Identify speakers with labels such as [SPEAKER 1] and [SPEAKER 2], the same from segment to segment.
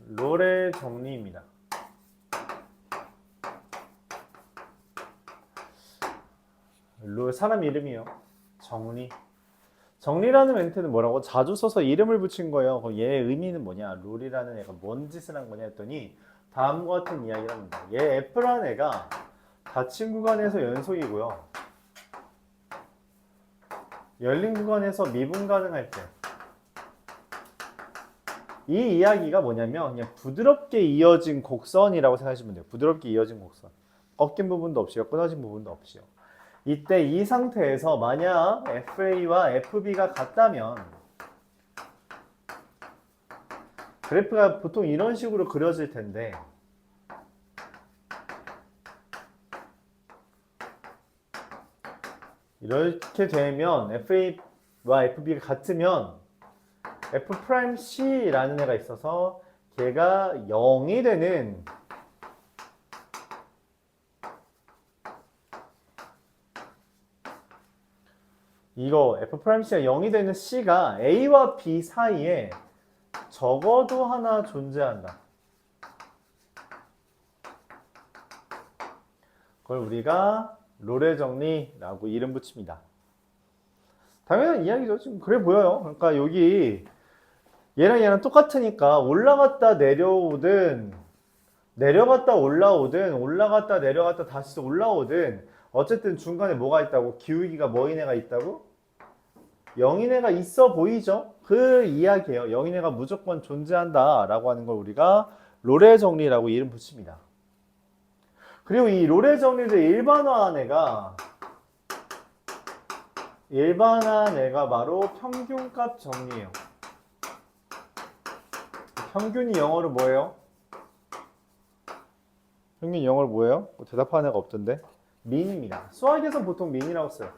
[SPEAKER 1] 롤의 정리입니다. 롤 사람 이름이요. 정리. 정리라는 멘트는 뭐라고? 자주 써서 이름을 붙인 거예요. 그럼 얘의 의미는 뭐냐? 롤이라는 애가 뭔 짓을 한 거냐 했더니 다음과 같은 이야기를 합니다. 얘 F라는 애가 닫힌 구간에서 연속이고요. 열린 구간에서 미분 가능할 때. 이 이야기가 뭐냐면 그냥 부드럽게 이어진 곡선이라고 생각하시면 돼요. 부드럽게 이어진 곡선. 꺾인 부분도 없이요. 끊어진 부분도 없이요. 이때 이 상태에서 만약 FA와 FB가 같다면 그래프가 보통 이런 식으로 그려질 텐데 이렇게 되면 FA와 FB가 같으면 F'C라는 애가 있어서 걔가 0이 되는 이거 F'C가 0이 되는 C가 A와 B 사이에 적어도 하나 존재한다. 그걸 우리가 롤의 정리라고 이름 붙입니다. 당연한 이야기죠. 지금 그래 보여요. 그러니까 여기 얘랑 얘랑 똑같으니까 올라갔다 내려오든 내려갔다 올라오든 올라갔다 내려갔다 다시 올라오든 어쨌든 중간에 뭐가 있다고? 기울기가 뭐인 애가 있다고? 0인 애가 있어 보이죠? 그 이야기예요. 0인 애가 무조건 존재한다 라고 하는 걸 우리가 롤의 정리라고 이름 붙입니다. 그리고 이 롤의 정리를 일반화한 애가 바로 평균값 정리예요. 평균이 영어로 뭐예요? 평균이 영어로 뭐예요? 대답하는 애가 없던데. 민입니다. 수학에서 보통 민이라고 써요.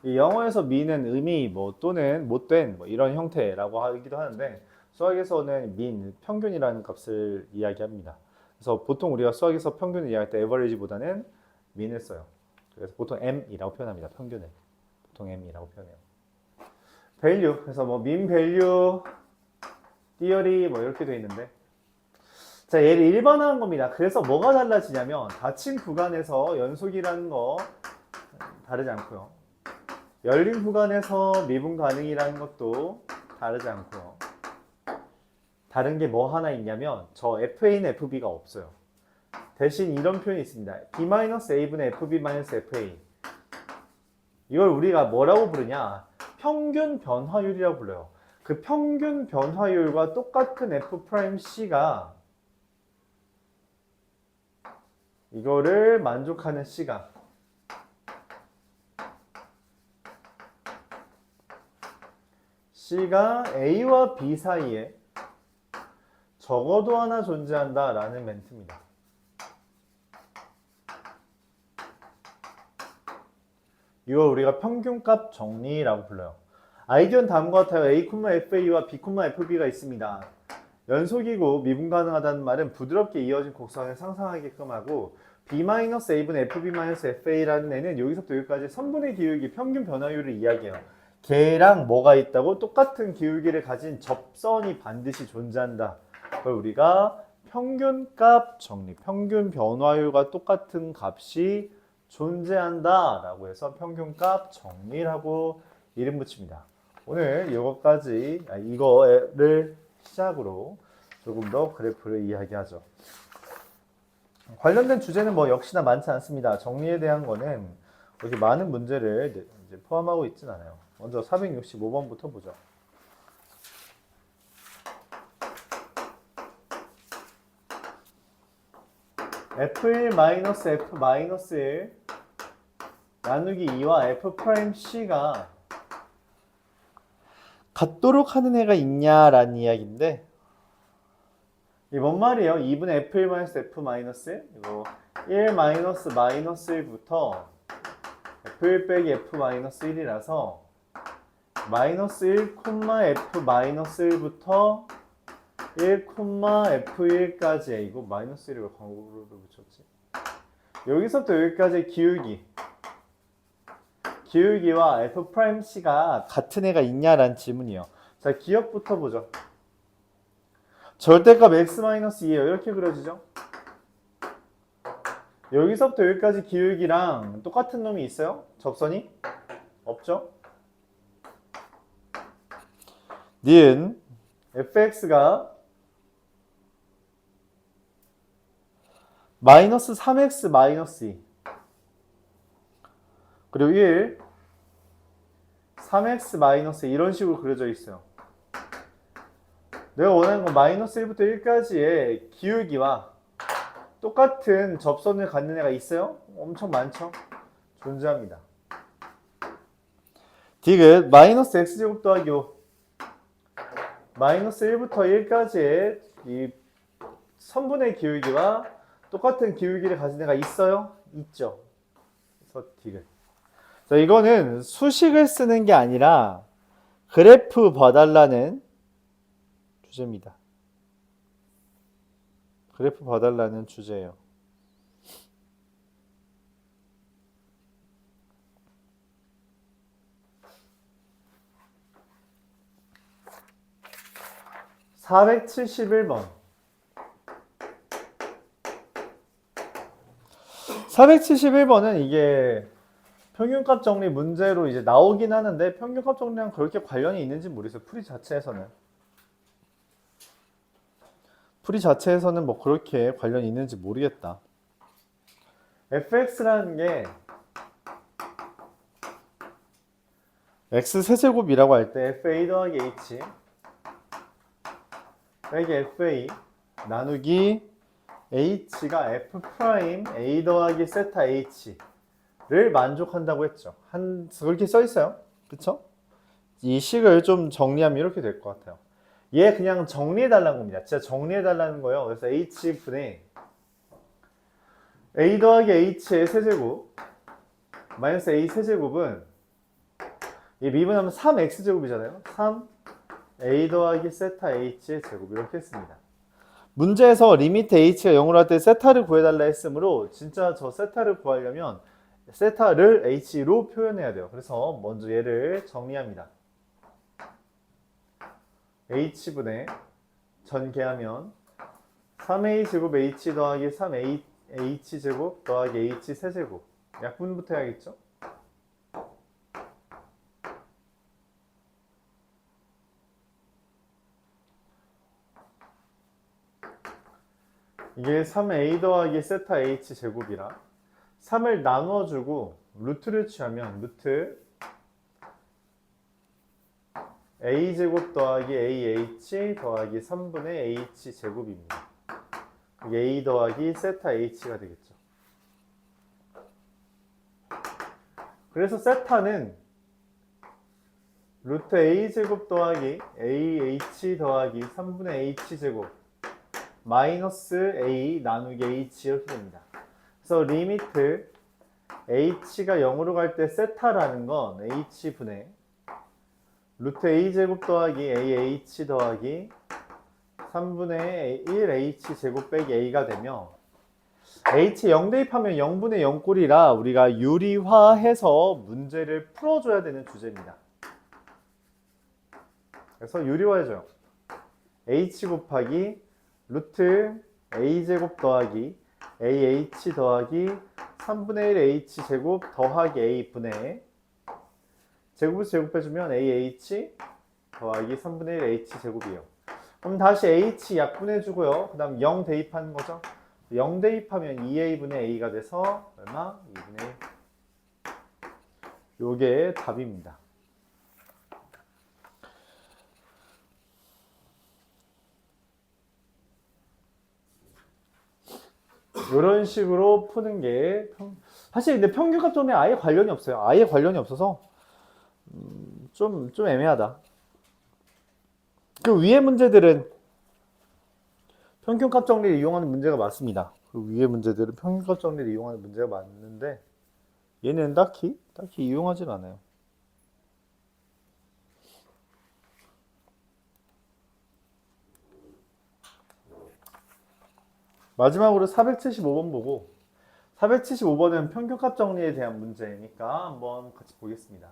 [SPEAKER 1] 이 영어에서 민은 의미 뭐 또는 못된 뭐 이런 형태라고 하기도 하는데 수학에서는 민, 평균이라는 값을 이야기합니다. 그래서 보통 우리가 수학에서 평균을 이야기할 때 average보다는 민을 써요. 그래서 보통 m이라고 표현합니다. 평균을. 보통 m이라고 표현해요. value. 그래서 뭐 mean value theory 뭐 이렇게 돼 있는데 자, 얘를 일반화한 겁니다. 그래서 뭐가 달라지냐면 닫힌 구간에서 연속이라는 거 다르지 않고요. 열린 구간에서 미분 가능이라는 것도 다르지 않고요. 다른 게 뭐 하나 있냐면 저 FA는 FB가 없어요. 대신 이런 표현이 있습니다. B-A분의 FB-FA. 이걸 우리가 뭐라고 부르냐? 평균 변화율이라고 불러요. 그 평균 변화율과 똑같은 F'C가 이거를 만족하는 C가 A와 B 사이에 적어도 하나 존재한다 라는 멘트입니다. 이걸 우리가 평균값 정리라고 불러요. 아이디어는 다음과 같아요. A, FA와 B, FB가 있습니다. 연속이고 미분 가능하다는 말은 부드럽게 이어진 곡선을 상상하게끔 하고 B-A분의 FB-FA라는 애는 여기서부터 여기까지 선분의 기울기 평균 변화율을 이야기해요. 걔랑 뭐가 있다고? 똑같은 기울기를 가진 접선이 반드시 존재한다. 그걸 우리가 평균값 정리, 평균 변화율과 똑같은 값이 존재한다 라고 해서 평균값 정리라고 이름 붙입니다. 오늘 이거를 시작으로 조금 더 그래프를 이야기하죠. 관련된 주제는 뭐 역시나 많지 않습니다. 정리에 대한 거는 여기 많은 문제를 이제 포함하고 있진 않아요. 먼저 465번부터 보죠. F1-F-1 나누기 2와 F'C가 같도록 하는 애가 있냐라는 이야기인데 이게 뭔 말이에요? 2분의 F1-F-1 이거 1-1부터 F1 빼기 F-1이라서 마이너스 1, F-1부터 1, F1까지 이거 마이너스 1을 광고를 붙였지. 여기서부터 여기까지 기울기와 F'C가 같은 애가 있냐라는 질문이에요. 자, 기억부터 보죠. 절대값 x-2예요. 이렇게 그려지죠. 여기서부터 여기까지 기울기랑 똑같은 놈이 있어요? 접선이? 없죠? 니은 fx가 마이너스 3x 마이너스 2 그리고 1 3x 마이너스 이런 식으로 그려져 있어요. 내가 원하는 건 마이너스 1부터 1까지의 기울기와 똑같은 접선을 갖는 애가 있어요? 엄청 많죠? 존재합니다. 디귿 마이너스 x제곱 더하기 5 마이너스 1부터 1까지의 이 선분의 기울기와 똑같은 기울기를 가진 애가 있어요? 있죠. 그래서 디귿. 자, 이거는 수식을 쓰는 게 아니라 그래프 봐달라는 주제입니다. 그래프 봐달라는 주제예요. (471번) 471번은 이게 평균값 정리 문제로 이제 나오긴 하는데 평균값 정리랑 그렇게 관련이 있는지 모르겠어요. 풀이 자체에서는 뭐 그렇게 관련이 있는지 모르겠다. fx라는 게 x 세제곱이라고 할 때 fa 더하기 h 빼기 fa 나누기 h가 f 프라임 a 더하기 세타 h를 만족한다고 했죠. 그렇게 써 있어요. 그쵸? 이 식을 좀 정리하면 이렇게 될 것 같아요. 얘 그냥 정리해달라는 겁니다. 진짜 정리해달라는 거예요. 그래서 h분의 a 더하기 h의 세제곱 마이너스 a 세제곱은 이 미분하면 3x제곱이잖아요. 3a 더하기 세타 h의 제곱 이렇게 했습니다. 문제에서 리미트 h가 0으로 할 때 세타를 구해달라 했으므로 진짜 저 세타를 구하려면 세타를 h로 표현해야 돼요. 그래서 먼저 얘를 정리합니다. h분의 전개하면 3a 제곱 h 더하기 3h 제곱 더하기 h 세제곱 약분부터 해야겠죠? 이게 3a 더하기 세타 h 제곱이라 3을 나누어주고 루트를 취하면 루트 a 제곱 더하기 ah 더하기 3분의 h 제곱입니다. a 더하기 세타 h가 되겠죠. 그래서 세타는 루트 a 제곱 더하기 ah 더하기 3분의 h 제곱 마이너스 a 나누기 h 이렇게 됩니다. 그래서 리미트 h가 0으로 갈 때 세타라는 건 h분의 루트 a 제곱 더하기 ah 더하기 3분의 1h 제곱 빼기 a가 되며 h 0 대입하면 0분의 0꼴이라 우리가 유리화해서 문제를 풀어줘야 되는 주제입니다. 그래서 유리화해줘요. h 곱하기 루트 a 제곱 더하기 ah 더하기 3분의 1 h 제곱 더하기 a 분의 제곱에서 제곱해주면 ah 더하기 3분의 1 h 제곱이에요. 그럼 다시 h 약분해주고요. 그 다음 0 대입하는 거죠. 0 대입하면 2a분의 a가 돼서 얼마? 2분의 1. 요게 답입니다. 이런 식으로 푸는 게 사실 근데 평균값 정리 아예 관련이 없어요. 아예 관련이 없어서 좀 애매하다. 그 위에 문제들은 평균값 정리를 이용하는 문제가 맞습니다. 그 위에 문제들은 평균값 정리를 이용하는 문제가 맞는데 얘는 딱히 이용하진 않아요. 마지막으로 475번 보고 475번은 평균값 정리에 대한 문제니까 한번 같이 보겠습니다.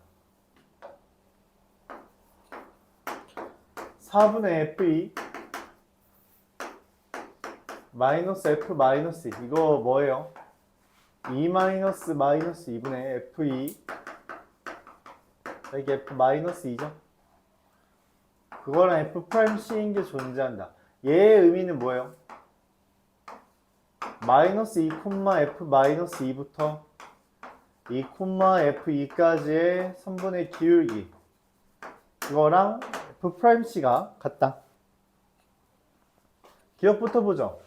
[SPEAKER 1] 4분의 f2 마이너스 F 마이너스 2. 이거 뭐예요? 2 마이너스 마이너스 2분의 F2 이게 F 마이너스 2죠? 그거랑 F 프라임 C인 게 존재한다. 얘의 의미는 뭐예요? 마이너스 2, F 마이너스 2부터 2, F2까지의 3분의 기울기 이거랑 F 프라임 C가 같다. 기억부터 보죠.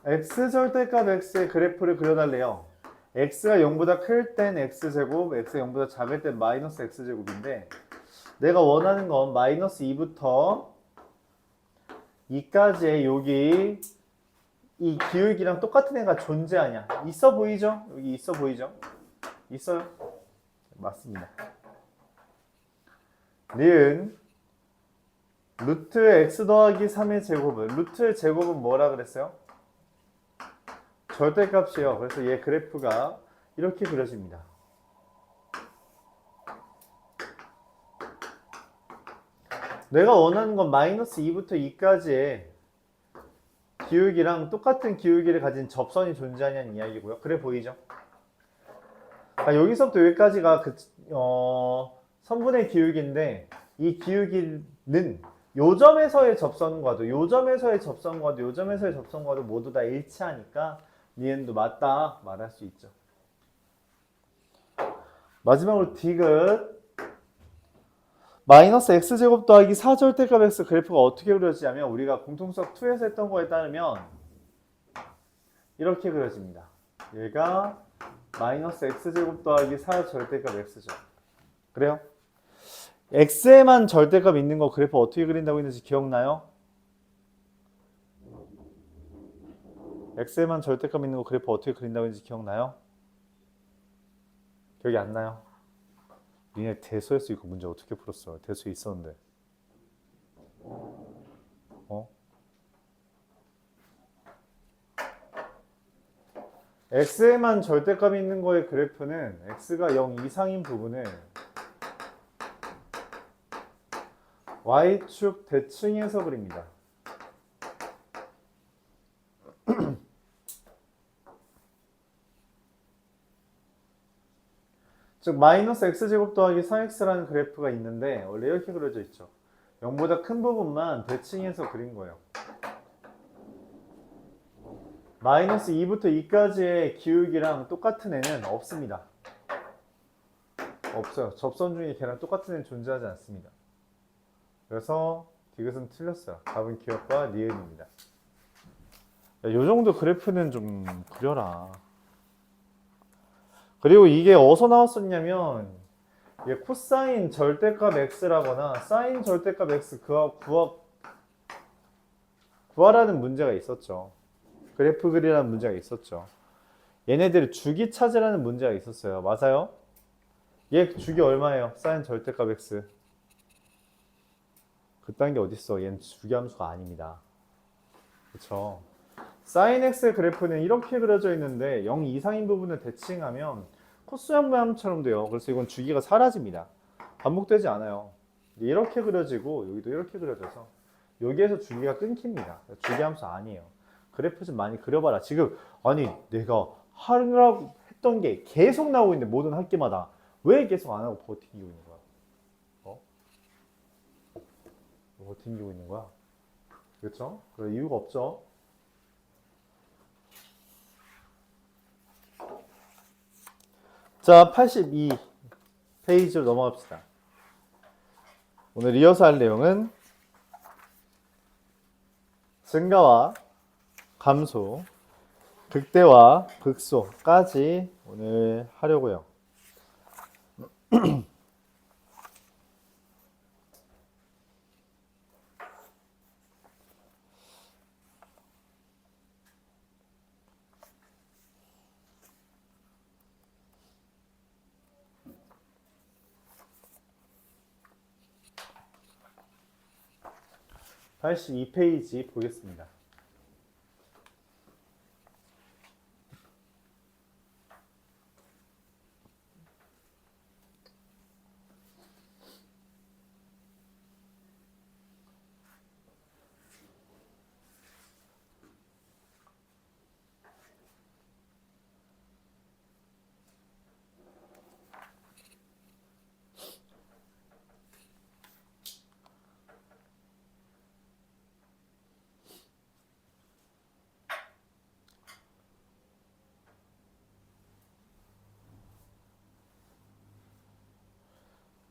[SPEAKER 1] x 절대값 x의 그래프를 그려달래요. x가 0보다 클 땐 x제곱, x가 0보다 작을 땐 마이너스 x제곱인데 내가 원하는 건 마이너스 2부터 2까지의 여기 이 기울기랑 똑같은 애가 존재하냐. 있어 보이죠? 여기 있어 보이죠? 있어요? 맞습니다. 니은 루트 x 더하기 3의 제곱은 루트의 제곱은 뭐라 그랬어요? 절대값이에요. 그래서 얘 그래프가 이렇게 그려집니다. 내가 원하는 건 마이너스 2부터 2까지의 기울기랑 똑같은 기울기를 가진 접선이 존재하냐는 이야기고요. 그래 보이죠? 여기서부터 여기까지가 선분의 기울기인데 이 기울기는 요점에서의 접선과도 요점에서의 접선과도 요점에서의 접선과도 모두 다 일치하니까 니은도 맞다 말할 수 있죠. 마지막으로 디귿 마이너스 x제곱 더하기 4절대값 x 그래프가 어떻게 그려지냐면 우리가 공통수학 2에서 했던 거에 따르면 이렇게 그려집니다. 얘가 마이너스 x제곱 더하기 4절대값 x죠. 그래요? x에만 절대값 있는 거 그래프 어떻게 그린다고 했는지 기억나요? x에만 절대값 있는 거 그래프 어떻게 그린다고 했는지 기억나요? 기억이 안 나요? 니네 대수에서 이거 문제 어떻게 풀었어? 대수에 있었는데. x에만 절대값이 있는 거의 그래프는 x가 0 이상인 부분을 y축 대칭해서 그립니다. 즉 마이너스 x제곱 더하기 4x라는 그래프가 있는데 원래 이렇게 그려져 있죠. 0보다 큰 부분만 대칭해서 그린 거예요. 마이너스 2부터 2까지의 기울기랑 똑같은 애는 없습니다. 없어요. 접선 중에 걔랑 똑같은 애는 존재하지 않습니다. 그래서 디귿은 틀렸어요. 답은 기억과 니은입니다. 이 정도 그래프는 좀 그려라. 그리고 이게 어디서 나왔었냐면 이게 코사인 절대값 x라거나 사인 절대값 x 구하라는 문제가 있었죠. 그래프 그리라는 문제가 있었죠. 얘네들이 주기 찾으라는 문제가 있었어요. 맞아요? 얘 주기 얼마예요? 사인 절대값 x. 그딴 게 어딨어. 얘는 주기 함수가 아닙니다. 그쵸? 사인 x 그래프는 이렇게 그려져 있는데 0 이상인 부분을 대칭하면 코스 함수처럼 돼요. 그래서 이건 주기가 사라집니다. 반복되지 않아요. 이렇게 그려지고 여기도 이렇게 그려져서 여기에서 주기가 끊깁니다. 주기 함수 아니에요. 그래프 좀 많이 그려봐라. 지금 아니 내가 하라고 했던 게 계속 나오고 있는데 모든 학기마다 왜 계속 안 하고 버티고 있는 거야? 버티고 있는 거야? 그렇죠? 그럴 이유가 없죠. 자, 82페이지로 넘어갑시다. 오늘 이어서 할 내용은 증가와 감소, 극대와 극소까지 오늘 하려고요. (82) 페이지 보겠습니다.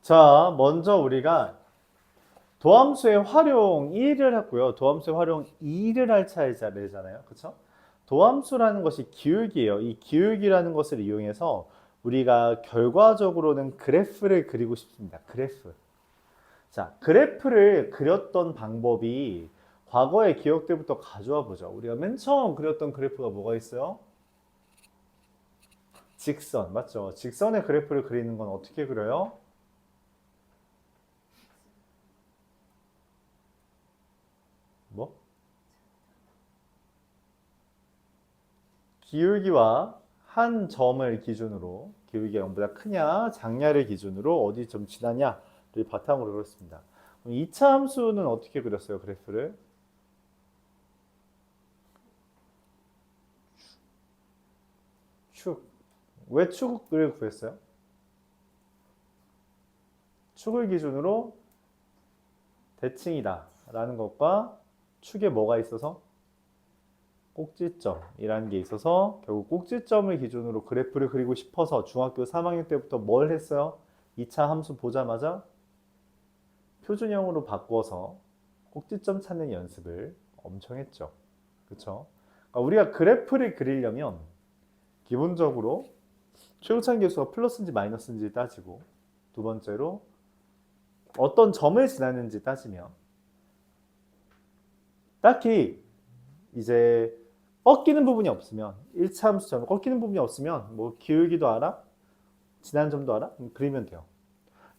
[SPEAKER 1] 자, 먼저 우리가 도함수의 활용 1을 했고요. 도함수의 활용 2를 할 차례잖아요. 그쵸? 도함수라는 것이 기울기예요. 이 기울기라는 것을 이용해서 우리가 결과적으로는 그래프를 그리고 싶습니다. 그래프. 자, 그래프를 그렸던 방법이 과거의 기억들부터 가져와 보죠. 우리가 맨 처음 그렸던 그래프가 뭐가 있어요? 직선, 맞죠? 직선의 그래프를 그리는 건 어떻게 그려요? 뭐? 기울기와 한 점을 기준으로, 기울기가 0보다 크냐 작냐를 기준으로 어디 좀 지나냐를 바탕으로 그렸습니다. 그럼 2차 함수는 어떻게 그렸어요, 그래프를? 축. 왜 축을 구했어요? 축을 기준으로 대칭이다 라는 것과 축에 뭐가 있어서? 꼭지점이라는 게 있어서 결국 꼭지점을 기준으로 그래프를 그리고 싶어서 중학교 3학년 때부터 뭘 했어요? 2차 함수 보자마자 표준형으로 바꿔서 꼭지점 찾는 연습을 엄청 했죠. 그렇죠? 그러니까 우리가 그래프를 그리려면 기본적으로 최고차원 계수가 플러스인지 마이너스인지 따지고, 두 번째로 어떤 점을 지났는지 따지면, 딱히 이제 꺾이는 부분이 없으면, 1차 함수처럼 꺾이는 부분이 없으면 뭐 기울기도 알아? 지난 점도 알아? 그리면 돼요.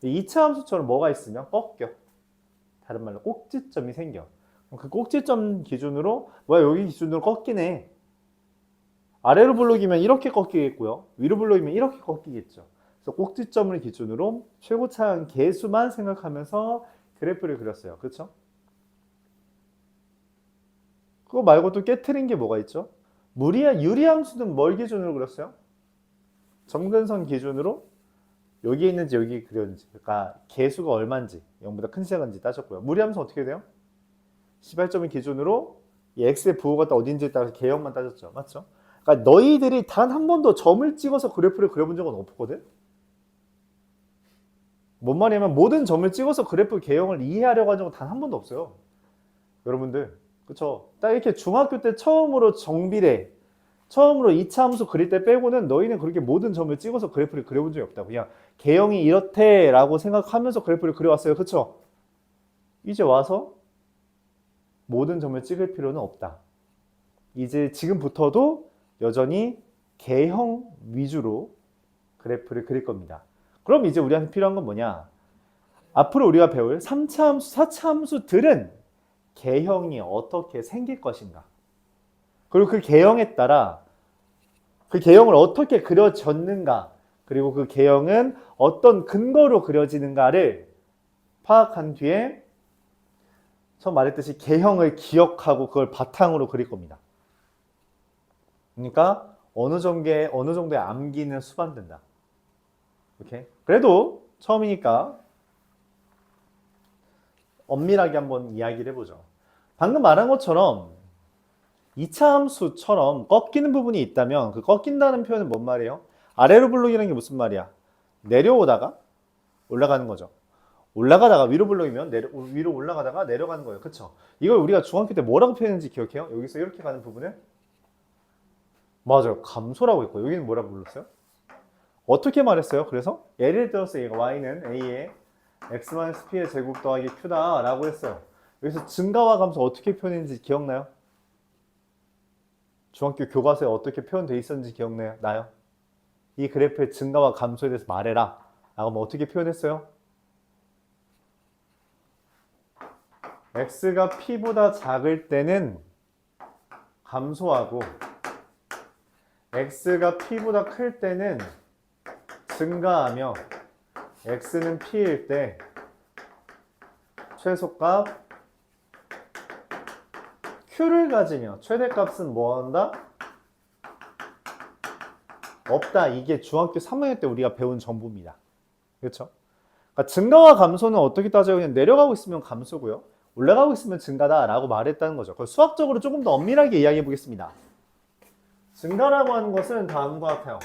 [SPEAKER 1] 2차 함수처럼 뭐가 있으면 꺾여. 다른 말로 꼭지점이 생겨. 그럼 그 꼭지점 기준으로 뭐야, 여기 기준으로 꺾이네. 아래로 블록이면 이렇게 꺾이겠고요. 위로 블록이면 이렇게 꺾이겠죠. 그래서 꼭지점을 기준으로 최고차항 계수만 생각하면서 그래프를 그렸어요. 그렇죠? 그거 말고 또 깨트린 게 뭐가 있죠? 유리함수는 뭘 기준으로 그렸어요? 점근선 기준으로 여기에 있는지 여기 그렸는지, 그러니까 개수가 얼마인지 0보다 큰지 작은지 따졌고요. 무리함수 어떻게 돼요? 시발점을 기준으로 이 x의 부호가 어딘지에 따라서 개형만 따졌죠. 맞죠? 그러니까 너희들이 단 한 번도 점을 찍어서 그래프를 그려본 적은 없거든? 뭔 말이냐면 모든 점을 찍어서 그래프 개형을 이해하려고 한 적은 단 한 번도 없어요. 여러분들. 그쵸? 딱 이렇게 중학교 때 처음으로 정비례, 처음으로 2차 함수 그릴 때 빼고는 너희는 그렇게 모든 점을 찍어서 그래프를 그려본 적이 없다. 그냥 개형이 이렇대 라고 생각하면서 그래프를 그려왔어요. 그쵸? 이제 와서 모든 점을 찍을 필요는 없다. 이제 지금부터도 여전히 개형 위주로 그래프를 그릴 겁니다. 그럼 이제 우리한테 필요한 건 뭐냐? 앞으로 우리가 배울 3차 함수, 4차 함수들은 개형이 어떻게 생길 것인가? 그리고 그 개형에 따라 그 개형을 어떻게 그려졌는가? 그리고 그 개형은 어떤 근거로 그려지는가를 파악한 뒤에 처음 말했듯이 개형을 기억하고 그걸 바탕으로 그릴 겁니다. 그러니까 어느 정도의 암기는 수반된다. 오케이? 그래도 처음이니까 엄밀하게 한번 이야기를 해보죠. 방금 말한 것처럼 2차 함수처럼 꺾이는 부분이 있다면 그 꺾인다는 표현은 뭔 말이에요? 아래로 블록이라는 게 무슨 말이야? 내려오다가 올라가는 거죠. 올라가다가 위로 블록이면 위로 올라가다가 내려가는 거예요. 그쵸? 이걸 우리가 중학교 때 뭐라고 표현했는지 기억해요? 여기서 이렇게 가는 부분을? 맞아요. 감소라고 했고 여기는 뭐라고 불렀어요? 어떻게 말했어요? 그래서 예를 들어서 얘가 y는 a의 x-p의 제곱 더하기 q다 라고 했어요. 여기서 증가와 감소 어떻게 표현했는지 기억나요? 중학교 교과서에 어떻게 표현되어 있었는지 기억나요? 이 그래프의 증가와 감소에 대해서 말해라 라고 하면 어떻게 표현했어요? x가 p보다 작을 때는 감소하고 x가 p보다 클 때는 증가하며 x는 p일 때 최소값 q를 가지며 최대값은 뭐한다? 없다. 이게 중학교 3학년 때 우리가 배운 정보입니다. 그렇죠? 그러니까 증가와 감소는 어떻게 따져요? 그냥 내려가고 있으면 감소고요. 올라가고 있으면 증가다라고 말했다는 거죠. 그걸 수학적으로 조금 더 엄밀하게 이야기해 보겠습니다. 증가라고 하는 것은 다음과 같아요.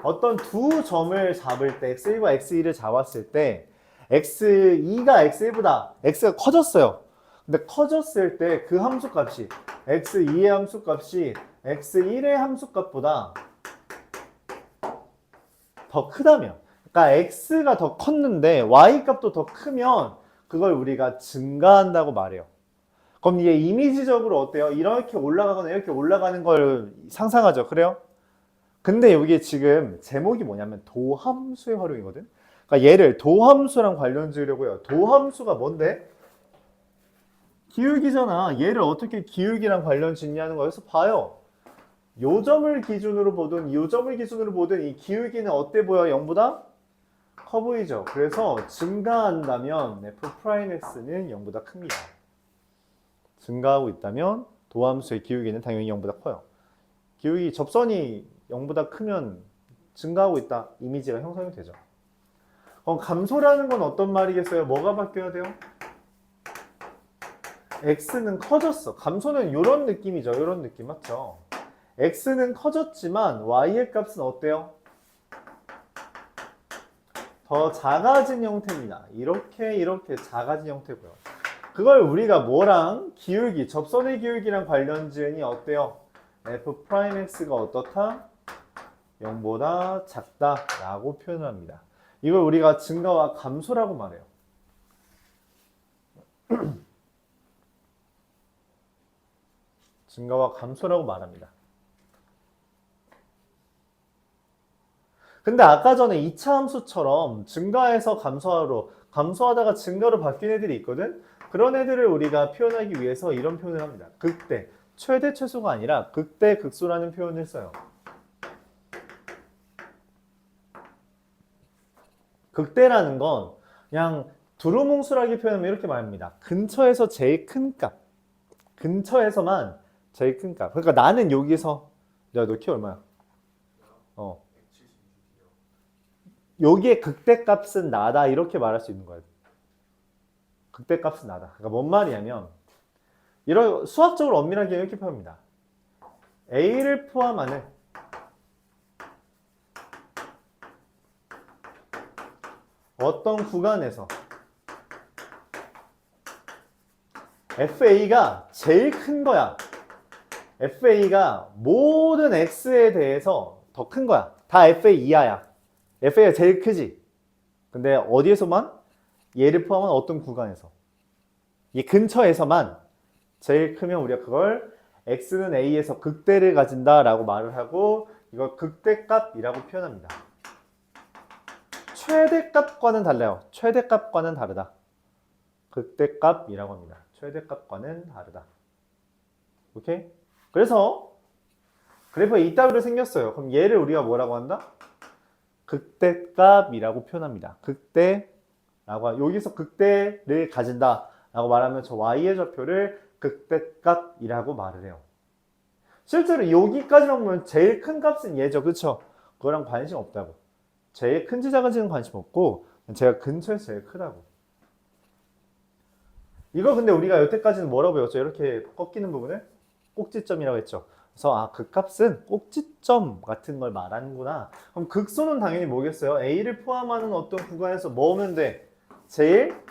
[SPEAKER 1] 어떤 두 점을 잡을 때 x1과 x2를 잡았을 때 x2가 x1보다 x가 커졌어요. 근데 커졌을 때 그 함수값이 x2의 함수값이 x1의 함수값보다 더 크다면, 그러니까 x가 더 컸는데 y값도 더 크면 그걸 우리가 증가한다고 말해요. 그럼 이게 이미지적으로 어때요? 이렇게 올라가거나 이렇게 올라가는 걸 상상하죠. 그래요? 근데 여기 지금 제목이 뭐냐면 도함수의 활용이거든. 그러니까 얘를 도함수랑 관련 지으려고요. 도함수가 뭔데? 기울기잖아. 얘를 어떻게 기울기랑 관련 짓냐는 거여서 봐요. 요 점을 기준으로 보든 요 점을 기준으로 보든 이 기울기는 어때 보여? 0보다 커 보이죠. 그래서 증가한다면 f'x는 0보다 큽니다. 증가하고 있다면 도함수의 기울기는 당연히 0보다 커요. 기울기 접선이 0보다 크면 증가하고 있다. 이미지가 형성이 되죠. 감소라는 건 어떤 말이겠어요? 뭐가 바뀌어야 돼요? x는 커졌어. 감소는 이런 느낌이죠. 이런 느낌 맞죠? x는 커졌지만 y의 값은 어때요? 더 작아진 형태입니다. 이렇게 작아진 형태고요. 그걸 우리가 뭐랑 기울기, 접선의 기울기랑 관련 지은이 어때요? f'x가 어떻다? 0보다 작다라고 표현합니다. 이걸 우리가 증가와 감소라고 말해요. 증가와 감소라고 말합니다. 근데 아까 전에 2차 함수처럼 증가해서 감소하다가 증가로 바뀐 애들이 있거든? 그런 애들을 우리가 표현하기 위해서 이런 표현을 합니다. 극대, 최대 최소가 아니라 극대 극소라는 표현을 써요. 극대라는 건 그냥 두루뭉술하게 표현하면 이렇게 말합니다. 근처에서 제일 큰 값. 근처에서만 제일 큰 값. 그러니까 나는 여기서 야, 너 키 얼마야? 여기에 극대값은 나다 이렇게 말할 수 있는 거예요. 극대값은 나다. 그러니까 뭔 말이냐면 이런 수학적으로 엄밀하게 이렇게 표현합니다. A를 포함하는 어떤 구간에서 FA가 제일 큰 거야. FA가 모든 X에 대해서 더 큰 거야. 다 FA 이하야. FA가 제일 크지. 근데 어디에서만? 얘를 포함한 어떤 구간에서. 이 근처에서만 제일 크면 우리가 그걸 X는 A에서 극대를 가진다 라고 말을 하고 이걸 극대값이라고 표현합니다. 최대값과는 달라요. 최대값과는 다르다. 극대값이라고 합니다. 최대값과는 다르다. 오케이? 그래서 그래프가 이따위로 생겼어요. 그럼 얘를 우리가 뭐라고 한다? 극대값이라고 표현합니다. 극대라고 여기서 극대를 가진다 라고 말하면 저 y의 좌표를 극대값이라고 말을 해요. 실제로 여기까지만 보면 제일 큰 값은 얘죠. 그쵸? 그거랑 관심 없다고. 제일 큰지 작은지는 관심 없고 제가 근처에서 제일 크다고. 이거 근데 우리가 여태까지는 뭐라고 배웠죠? 이렇게 꺾이는 부분을 꼭지점이라고 했죠. 그래서 그 값은 꼭지점 같은 걸 말하는구나. 그럼 극소는 당연히 뭐겠어요? A를 포함하는 어떤 구간에서 뭐면 돼? 제일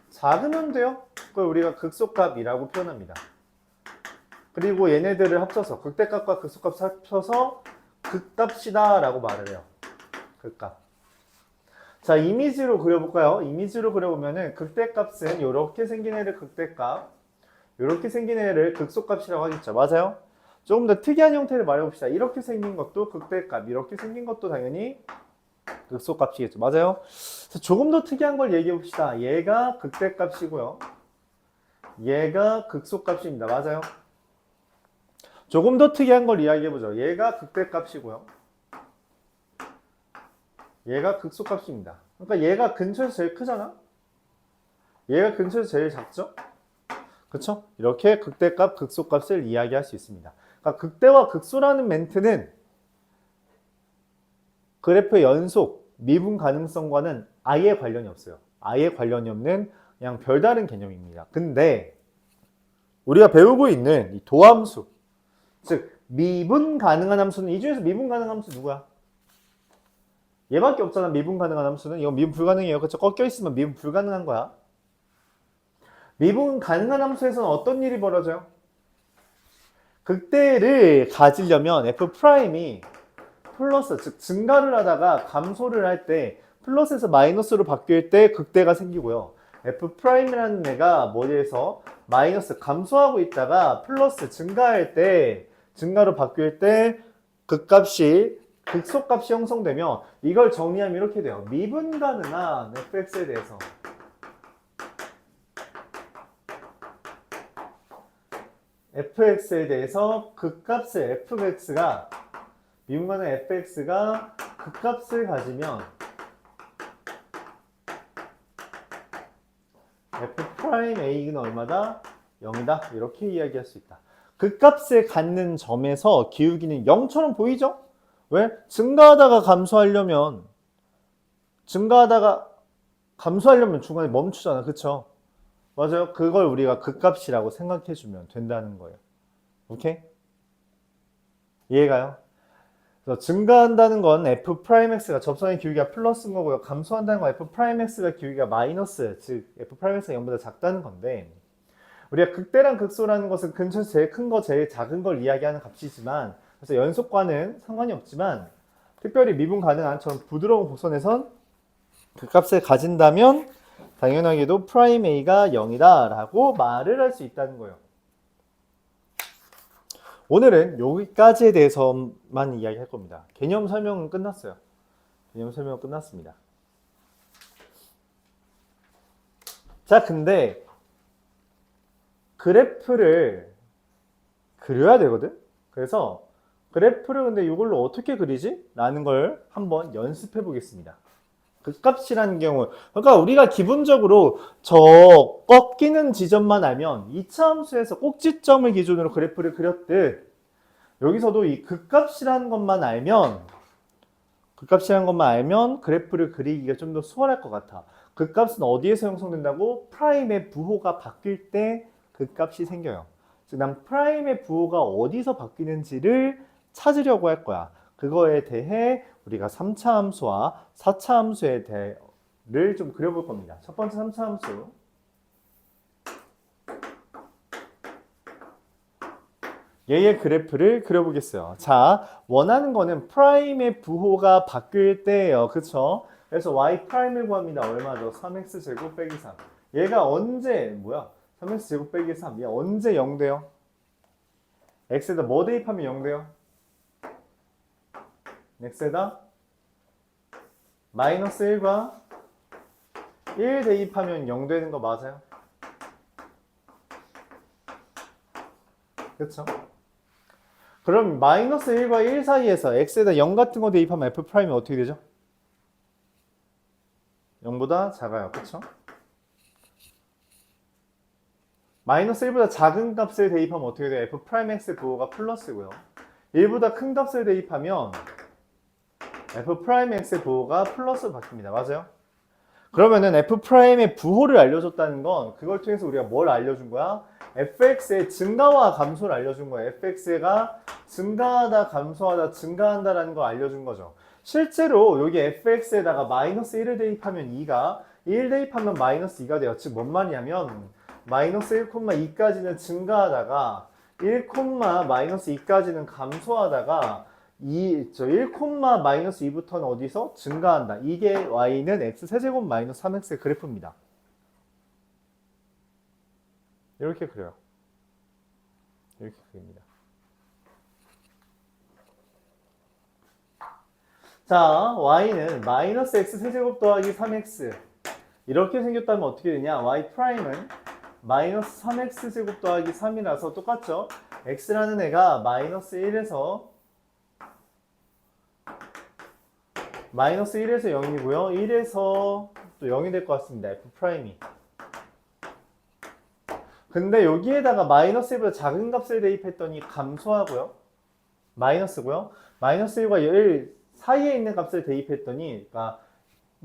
[SPEAKER 1] 작으면 돼요. 그걸 우리가 극소값이라고 표현합니다. 그리고 얘네들을 합쳐서 극대값과 극소값 합쳐서 극값이다 라고 말을 해요. 극값. 자, 이미지로 그려볼까요? 이미지로 그려보면은 극대값은 이렇게 생긴 애를 극대값, 이렇게 생긴 애를 극소값이라고 하겠죠. 맞아요? 조금 더 특이한 형태를 말해봅시다. 이렇게 생긴 것도 극대값, 이렇게 생긴 것도 당연히 극소값이겠죠. 맞아요? 조금 더 특이한 걸 얘기해봅시다. 얘가 극대값이고요. 얘가 극소값입니다. 맞아요? 조금 더 특이한 걸 이야기해보죠. 얘가 극대값이고요. 얘가 극소값입니다. 그러니까 얘가 근처에서 제일 크잖아? 얘가 근처에서 제일 작죠? 그쵸? 이렇게 극대값, 극소값을 이야기할 수 있습니다. 그러니까 극대와 극소라는 멘트는 그래프의 연속, 미분 가능성과는 아예 관련이 없어요. 아예 관련이 없는 그냥 별다른 개념입니다. 근데 우리가 배우고 있는 이 도함수, 즉 미분 가능한 함수는 이 중에서 미분 가능한 함수 누구야? 얘밖에 없잖아. 미분 가능한 함수는. 이건 미분 불가능해요. 그쵸? 꺾여 있으면 미분 불가능한 거야. 미분 가능한 함수에서는 어떤 일이 벌어져요? 극대를 가지려면 f'이 플러스, 즉 증가를 하다가 감소를 할 때 플러스에서 마이너스로 바뀔 때 극대가 생기고요. f'이라는 애가 뭐에서 마이너스 감소하고 있다가 플러스 증가할 때 증가로 바뀔 때 극소값이 형성되면 이걸 정리하면 이렇게 돼요. 미분 가능한 fx에 대해서 fx에 대해서 극값을 fx가 미분 가능한 fx가 극값을 가지면 f'A는 얼마다? 0이다. 이렇게 이야기할 수 있다. 극값을 갖는 점에서 기울기는 0처럼 보이죠? 왜? 증가하다가 감소하려면 중간에 멈추잖아. 그쵸? 맞아요. 그걸 우리가 극값이라고 생각해주면 된다는 거예요. 오케이? 이해가요? 그래서 증가한다는 건 f'x가 접선의 기울기가 플러스인 거고요. 감소한다는 건 f'x가 기울기가 마이너스, 즉 f'x가 0보다 작다는 건데 우리가 극대랑 극소라는 것은 근처에서 제일 큰 거, 제일 작은 걸 이야기하는 값이지만 그래서 연속과는 상관이 없지만 특별히 미분 가능한 저런 부드러운 곡선에선 극값을 가진다면 당연하게도 프라임 A가 0이다 라고 말을 할 수 있다는 거예요. 오늘은 여기까지에 대해서만 이야기할 겁니다. 개념 설명은 끝났어요. 개념 설명은 끝났습니다. 자, 근데 그래프를 그려야 되거든? 그래서 그래프를 근데 이걸로 어떻게 그리지? 라는 걸 한번 연습해 보겠습니다. 극값이라는 경우, 그러니까 우리가 기본적으로 저 꺾이는 지점만 알면 2차 함수에서 꼭지점을 기준으로 그래프를 그렸듯 여기서도 이 극값이라는 것만 알면 그래프를 그리기가 좀 더 수월할 것 같아. 극값은 어디에서 형성된다고? 프라임의 부호가 바뀔 때 극값이 생겨요. 즉, 난 프라임의 부호가 어디서 바뀌는지를 찾으려고 할 거야. 그거에 대해 우리가 3차 함수와 4차 함수에 대해를 좀 그려볼 겁니다. 첫 번째 3차 함수. 얘의 그래프를 그려보겠어요. 자, 원하는 거는 프라임의 부호가 바뀔 때예요. 그쵸? 그래서 y 프라임을 구합니다. 얼마죠? 3x 제곱 빼기 3. 얘가 언제 3x 제곱 빼기 3. 얘 언제 0 돼요? x에다 뭐 대입하면 0 돼요? x에다 마이너스 1과 1 대입하면 0 되는 거 맞아요? 그쵸? 그럼 마이너스 1과 1 사이에서 x에다 0 같은 거 대입하면 f'이 어떻게 되죠? 0보다 작아요. 그쵸? 마이너스 1보다 작은 값을 대입하면 어떻게 돼요? f'x의 부호가 플러스고요. 1보다 큰 값을 대입하면 f'x의 부호가 플러스로 바뀝니다. 맞아요? 그러면은 f'의 부호를 알려줬다는 건 그걸 통해서 우리가 뭘 알려준 거야? fx의 증가와 감소를 알려준 거야. fx가 증가하다, 감소하다, 증가한다라는 걸 알려준 거죠. 실제로 여기 fx에다가 마이너스 1을 대입하면 2가 1 대입하면 마이너스 2가 돼요. 즉 뭔 말이냐면 마이너스 1,2까지는 증가하다가 1, 마이너스 2까지는 감소하다가 1, 마이너스 2부터는 어디서? 증가한다. 이게 y는 x 세제곱 마이너스 3x의 그래프입니다. 이렇게 그려요. 이렇게 그립니다. 자, y는 마이너스 x 세제곱 더하기 3x 이렇게 생겼다면 어떻게 되냐? y 프라임은 마이너스 3x 제곱 더하기 3이라서 똑같죠? x라는 애가 마이너스 1에서 0이고요. 1에서 또 0이 될 것 같습니다. f'이. 근데 여기에다가 마이너스 1보다 작은 값을 대입했더니 감소하고요. 마이너스고요. 마이너스 1과 1 사이에 있는 값을 대입했더니 그러니까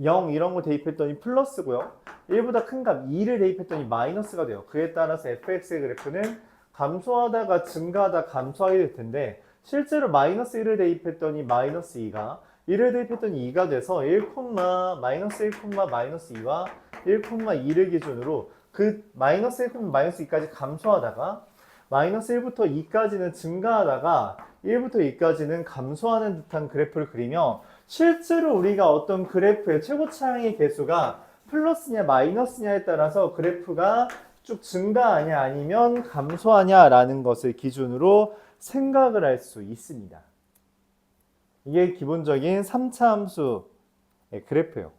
[SPEAKER 1] 0 이런 거 대입했더니 플러스고요. 1보다 큰 값 2를 대입했더니 마이너스가 돼요. 그에 따라서 fx의 그래프는 감소하다가 증가하다 감소하게 될 텐데 실제로 마이너스 1을 대입했더니 마이너스 2가 1을 대입했더니 2가 돼서 1, 마이너스 1, 마이너스 2와 1, 2를 기준으로 그 마이너스 1, 마이너스 2까지 감소하다가 마이너스 1부터 2까지는 증가하다가 1부터 2까지는 감소하는 듯한 그래프를 그리며 실제로 우리가 어떤 그래프의 최고 차항의 개수가 플러스냐 마이너스냐에 따라서 그래프가 쭉 증가하냐 아니면 감소하냐라는 것을 기준으로 생각을 할 수 있습니다. 이게 기본적인 3차 함수의 그래프예요.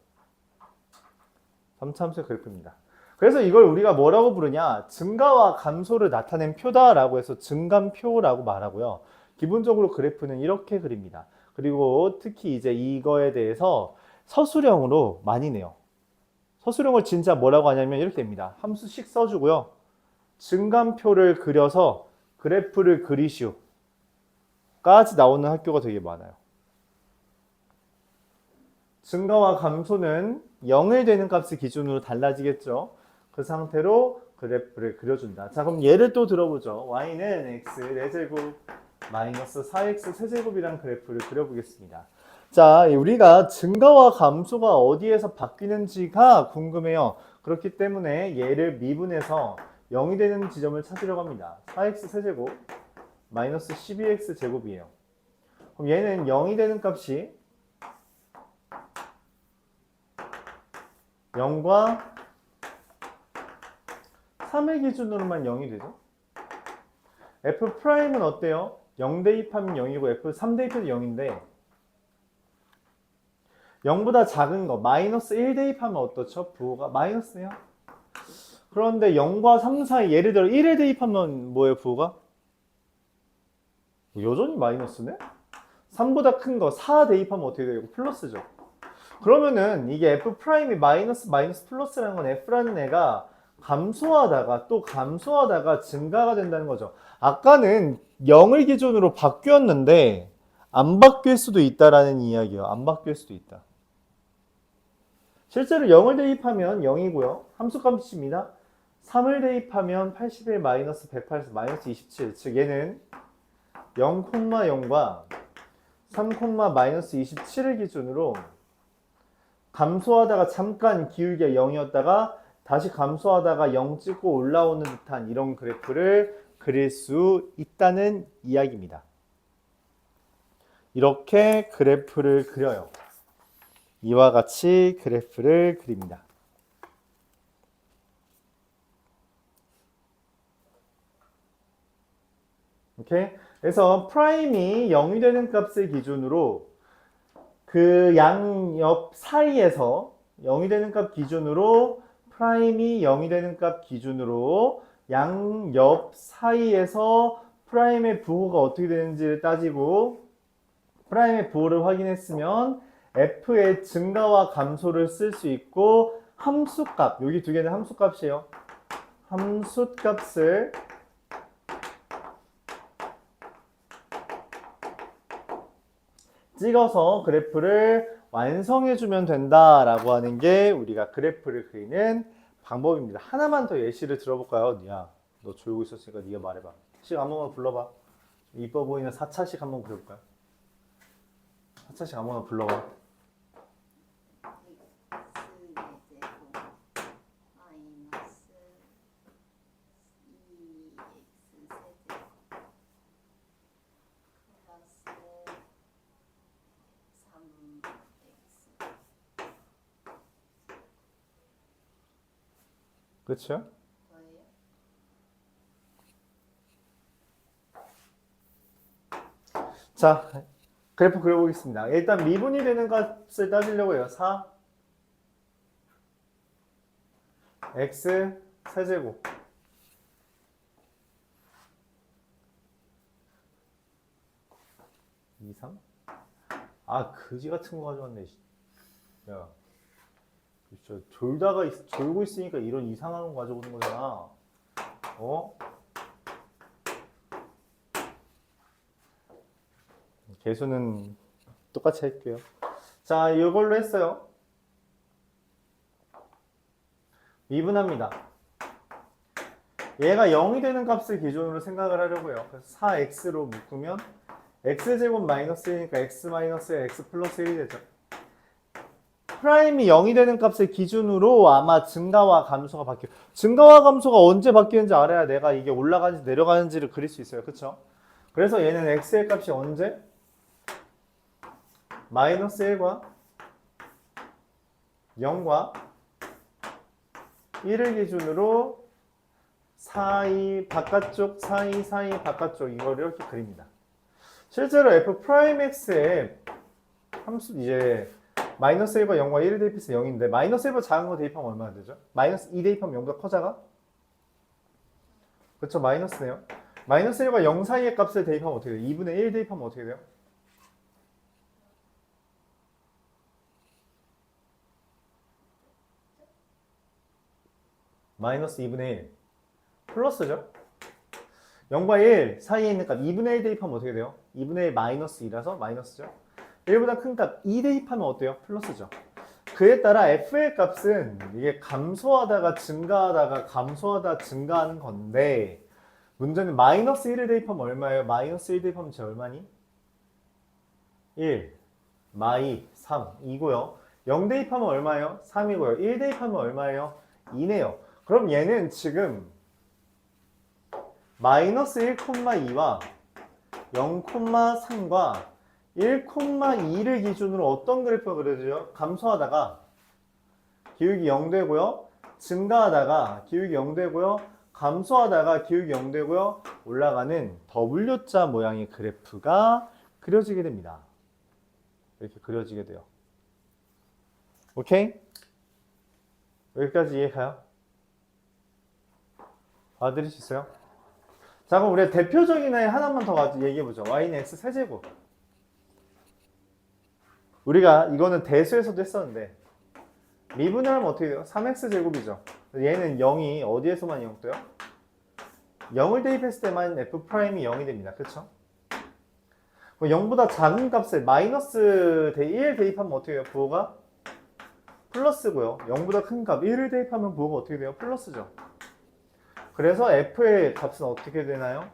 [SPEAKER 1] 3차 함수의 그래프입니다. 그래서 이걸 우리가 뭐라고 부르냐? 증가와 감소를 나타낸 표다라고 해서 증감표라고 말하고요. 기본적으로 그래프는 이렇게 그립니다. 그리고 특히 이제 이거에 대해서 서술형으로 많이 내요. 서술형을 진짜 뭐라고 하냐면 이렇게 됩니다. 함수씩 써주고요. 증감표를 그려서 그래프를 그리시오. 까지 나오는 학교가 되게 많아요. 증가와 감소는 0을 되는 값을 기준으로 달라지겠죠. 그 상태로 그래프를 그려준다. 자, 그럼 예를 또 들어보죠. y는 x 4제곱 마이너스 4x 세제곱이란 그래프를 그려보겠습니다. 자, 우리가 증가와 감소가 어디에서 바뀌는지가 궁금해요. 그렇기 때문에 얘를 미분해서 0이 되는 지점을 찾으려고 합니다. 4x 세제곱 마이너스 12x 제곱이에요. 그럼 얘는 0이 되는 값이 0과 3의 기준으로만 0이 되죠. F'은 어때요? 0 대입하면 0이고 F 3 대입해도 0인데 0보다 작은 거 마이너스 1 대입하면 어떻죠? 부호가 마이너스네요. 그런데 0과 3 사이 예를 들어 1을 대입하면 뭐예요? 부호가? 여전히 마이너스네? 3보다 큰 거 4 대입하면 어떻게 돼요? 플러스죠. 그러면은 이게 F'이 마이너스 플러스라는 건 F라는 애가 감소하다가 또 감소하다가 증가가 된다는 거죠. 아까는 0을 기준으로 바뀌었는데 안 바뀔 수도 있다라는 이야기예요. 안 바뀔 수도 있다. 실제로 0을 대입하면 0이고요. 함수값입니다. 3을 대입하면 81 마이너스 108에서 마이너스 27. 즉 얘는 0,0과 3, 마이너스 27을 기준으로 감소하다가 잠깐 기울기가 0이었다가 다시 감소하다가 0 찍고 올라오는 듯한 이런 그래프를 그릴 수 있다는 이야기입니다. 이렇게 그래프를 그려요. 이와 같이 그래프를 그립니다. 오케이? 그래서 프라임이 0이 되는 값을 기준으로 그 양옆 사이에서 0이 되는 값 기준으로 프라임이 0이 되는 값 기준으로 양옆 사이에서 프라임의 부호가 어떻게 되는지를 따지고 프라임의 부호를 확인했으면 f의 증가와 감소를 쓸 수 있고 함수값, 여기 두 개는 함수값이에요. 함수값을 찍어서 그래프를 완성해주면 된다라고 하는 게 우리가 그래프를 그리는 방법입니다. 하나만 더 예시를 들어볼까요? 야, 너 졸고 있었으니까 네가 말해봐. 식 한 번만 불러봐. 이뻐 보이는 4차식 한번 그려볼까요? 4차식 아무나 불러봐. 그렇죠? 자, 그래프 그려보겠습니다. 일단 미분이 되는 값을 따지려고 해요. 4 x 세제곱 2, 3 아, 그지 같은 거 가져왔네. 야, 진짜 졸고 있으니까 이런 이상한 거 가져오는 거잖아. 어? 개수는 똑같이 할게요. 자, 이걸로 했어요. 미분합니다. 얘가 0이 되는 값을 기준으로 생각을 하려고요. 그래서 4x로 묶으면 x제곱 마이너스 1이니까 x 마이너스 x 플러스 1이 되죠. 프라임이 0이 되는 값을 기준으로 아마 증가와 감소가 바뀌어요. 증가와 감소가 언제 바뀌는지 알아야 내가 이게 올라가는지 내려가는지를 그릴 수 있어요. 그쵸? 그래서 얘는 x의 값이 언제? 마이너스 1과 0과 1을 기준으로 사이 바깥쪽 사이 바깥쪽 이거를 이렇게 그립니다. 실제로 f'x의 함수 이제 마이너스 1과 0과 1을 대입해서 0인데 마이너스 1보다 작은 거 대입하면 얼마나 되죠? 마이너스 2 대입하면 0보다 커져가? 그렇죠, 마이너스네요. 마이너스 1과 0 사이의 값을 대입하면 어떻게 돼요? 2분의 1 대입하면 어떻게 돼요? 마이너스 2분의 1 플러스죠? 0과 1 사이에 있는 값 2분의 1 대입하면 어떻게 돼요? 2분의 1 마이너스 2라서 마이너스죠? 1보다 큰 값 2 대입하면 어때요? 플러스죠? 그에 따라 f의 값은 이게 감소하다가 증가하다가 감소하다 증가하는 건데 문제는 마이너스 1을 대입하면 얼마예요? 마이너스 1 대입하면 제 얼마니? 1 마이 3 이고요. 0 대입하면 얼마예요? 3이고요. 1 대입하면 얼마예요? 2네요. 그럼 얘는 지금 마이너스 1,2와 0,3과 1,2를 기준으로 어떤 그래프가 그려져요? 감소하다가 기울기 0 되고요. 증가하다가 기울기 0 되고요. 감소하다가 기울기 0 되고요. 올라가는 W자 모양의 그래프가 그려지게 됩니다. 이렇게 그려지게 돼요. 오케이? 여기까지 이해가요? 봐드릴 수 있어요? 자, 그럼 우리가 대표적인 애 하나만 더 얘기해보죠. y는 x 세제곱. 우리가 이거는 대수에서도 했었는데 미분하면 어떻게 돼요? 3x 제곱이죠. 얘는 0이 어디에서만 0 떠요? 0을 대입했을 때만 f'이 0이 됩니다. 그쵸? 0보다 작은 값을 마이너스 1 대입하면 어떻게 돼요? 부호가 플러스고요. 0보다 큰 값 1을 대입하면 부호가 어떻게 돼요? 플러스죠. 그래서 f의 값은 어떻게 되나요?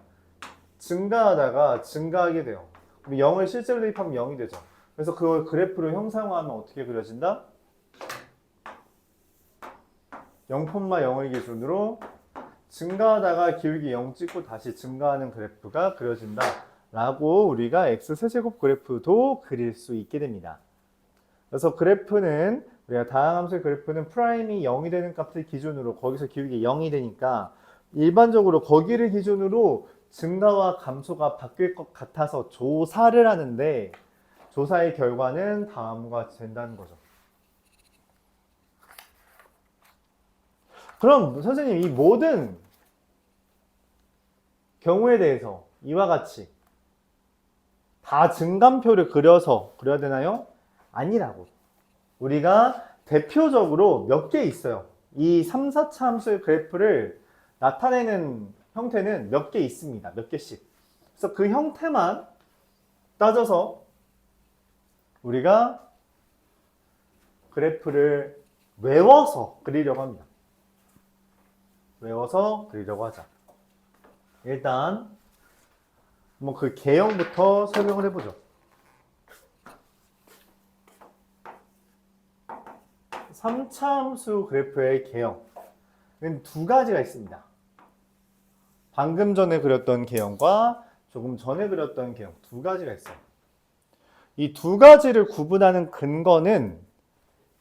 [SPEAKER 1] 증가하다가 증가하게 돼요. 0을 실제로 대입하면 0이 되죠. 그래서 그걸 그래프로 형상화하면 어떻게 그려진다? 0,0을 기준으로 증가하다가 기울기 0 찍고 다시 증가하는 그래프가 그려진다 라고 우리가 x세제곱 그래프도 그릴 수 있게 됩니다. 그래서 그래프는 우리가 다항함수의 그래프는 프라임이 0이 되는 값을 기준으로 거기서 기울기 0이 되니까 일반적으로 거기를 기준으로 증가와 감소가 바뀔 것 같아서 조사를 하는데 조사의 결과는 다음과 된다는 거죠. 그럼 선생님 이 모든 경우에 대해서 이와 같이 다 증감표를 그려야 되나요? 아니라고. 우리가 대표적으로 몇 개 있어요. 이 3, 4차 함수의 그래프를 나타내는 형태는 몇 개 있습니다. 몇 개씩. 그래서 그 형태만 따져서 우리가 그래프를 외워서 그리려고 합니다. 외워서 그리려고 하자. 일단 뭐 그 개형부터 설명을 해보죠. 3차 함수 그래프의 개형은 두 가지가 있습니다. 방금 전에 그렸던 개형과 조금 전에 그렸던 개형 두 가지가 있어요. 이 두 가지를 구분하는 근거는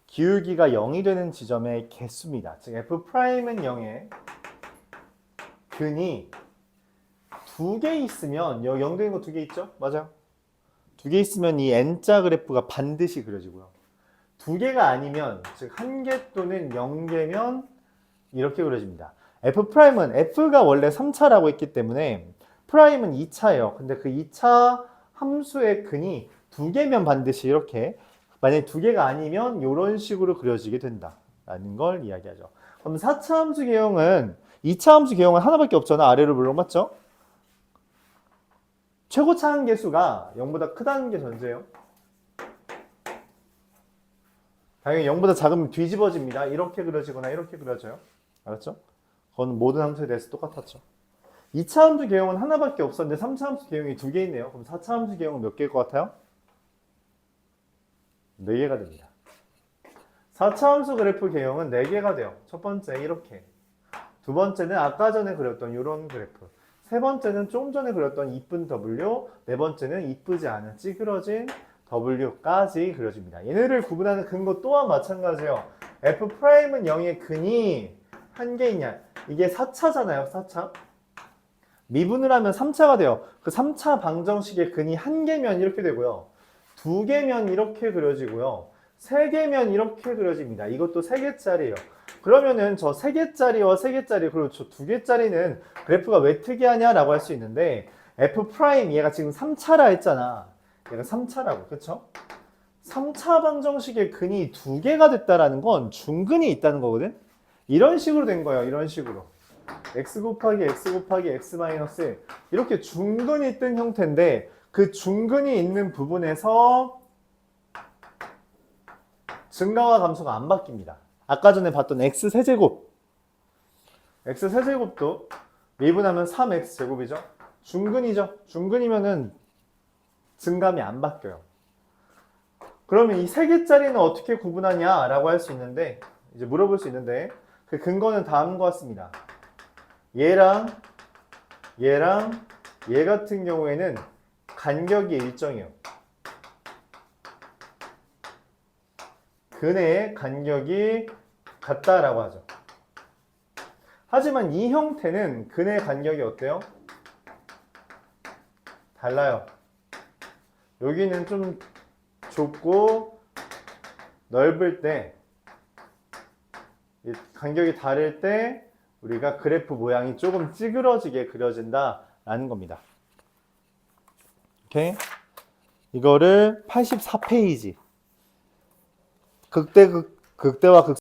[SPEAKER 1] 기울기가 0이 되는 지점의 개수입니다. 즉 f'은 0에 근이 두 개 있으면 여기 0 되는 거 두 개 있죠? 맞아요. 두 개 있으면 이 n자 그래프가 반드시 그려지고요. 두 개가 아니면 즉 한 개 또는 0개면 이렇게 그려집니다. f'은 f가 원래 3차라고 했기 때문에 프라임은 2차예요. 근데 그 2차 함수의 근이 두 개면 반드시 이렇게, 만약에 두 개가 아니면 이런 식으로 그려지게 된다라는 걸 이야기하죠. 그럼 4차 함수 개형은 2차 함수 개형은 하나밖에 없잖아. 아래로 물론 맞죠? 최고 차항 계수가 0보다 크다는 게 전제예요. 당연히 0보다 작으면 뒤집어집니다. 이렇게 그려지거나 이렇게 그려져요. 알았죠? 그건 모든 함수에 대해서 똑같았죠. 2차 함수 개형은 하나밖에 없었는데 3차 함수 개형이 2개 있네요. 그럼 4차 함수 개형은 몇 개일 것 같아요? 4개가 됩니다. 4차 함수 그래프 개형은 4개가 돼요. 첫 번째 이렇게, 두 번째는 아까 전에 그렸던 이런 그래프, 세 번째는 조금 전에 그렸던 이쁜 W, 네 번째는 이쁘지 않은 찌그러진 W까지 그려집니다. 얘네를 구분하는 근거 또한 마찬가지예요. F'은 0의 근이 한 개 있냐? 이게 4차잖아요. 4차. 미분을 하면 3차가 돼요. 그 3차 방정식의 근이 한 개면 이렇게 되고요. 2개면 이렇게 그려지고요. 3개면 이렇게 그려집니다. 이것도 3개짜리예요. 그러면은 저 3개짜리와 3개짜리, 그리고 저 2개짜리는 그래프가 왜 특이하냐라고 할 수 있는데, F' 얘가 지금 3차라 했잖아. 얘가 3차라고, 그쵸? 3차 방정식의 근이 2개가 됐다라는 건 중근이 있다는 거거든? 이런 식으로 된 거예요. 이런 식으로. x 곱하기 x 곱하기 x 마이너스 이렇게 중근이 뜬 형태인데, 그 중근이 있는 부분에서 증가와 감소가 안 바뀝니다. 아까 전에 봤던 x세제곱, x세제곱도 미분하면 3x제곱이죠. 중근이죠. 중근이면은 증감이 안 바뀌어요. 그러면 이 3개짜리는 어떻게 구분하냐 라고 할 수 있는데, 이제 물어볼 수 있는데, 그 근거는 다음과 같습니다. 얘랑 얘 같은 경우에는 간격이 일정해요. 근의 간격이 같다라고 하죠. 하지만 이 형태는 근의 간격이 어때요? 달라요. 여기는 좀 좁고 넓을 때, 간격이 다를 때 우리가 그래프 모양이 조금 찌그러지게 그려진다라는 겁니다. 오케이? 이거를 84페이지 극대와 극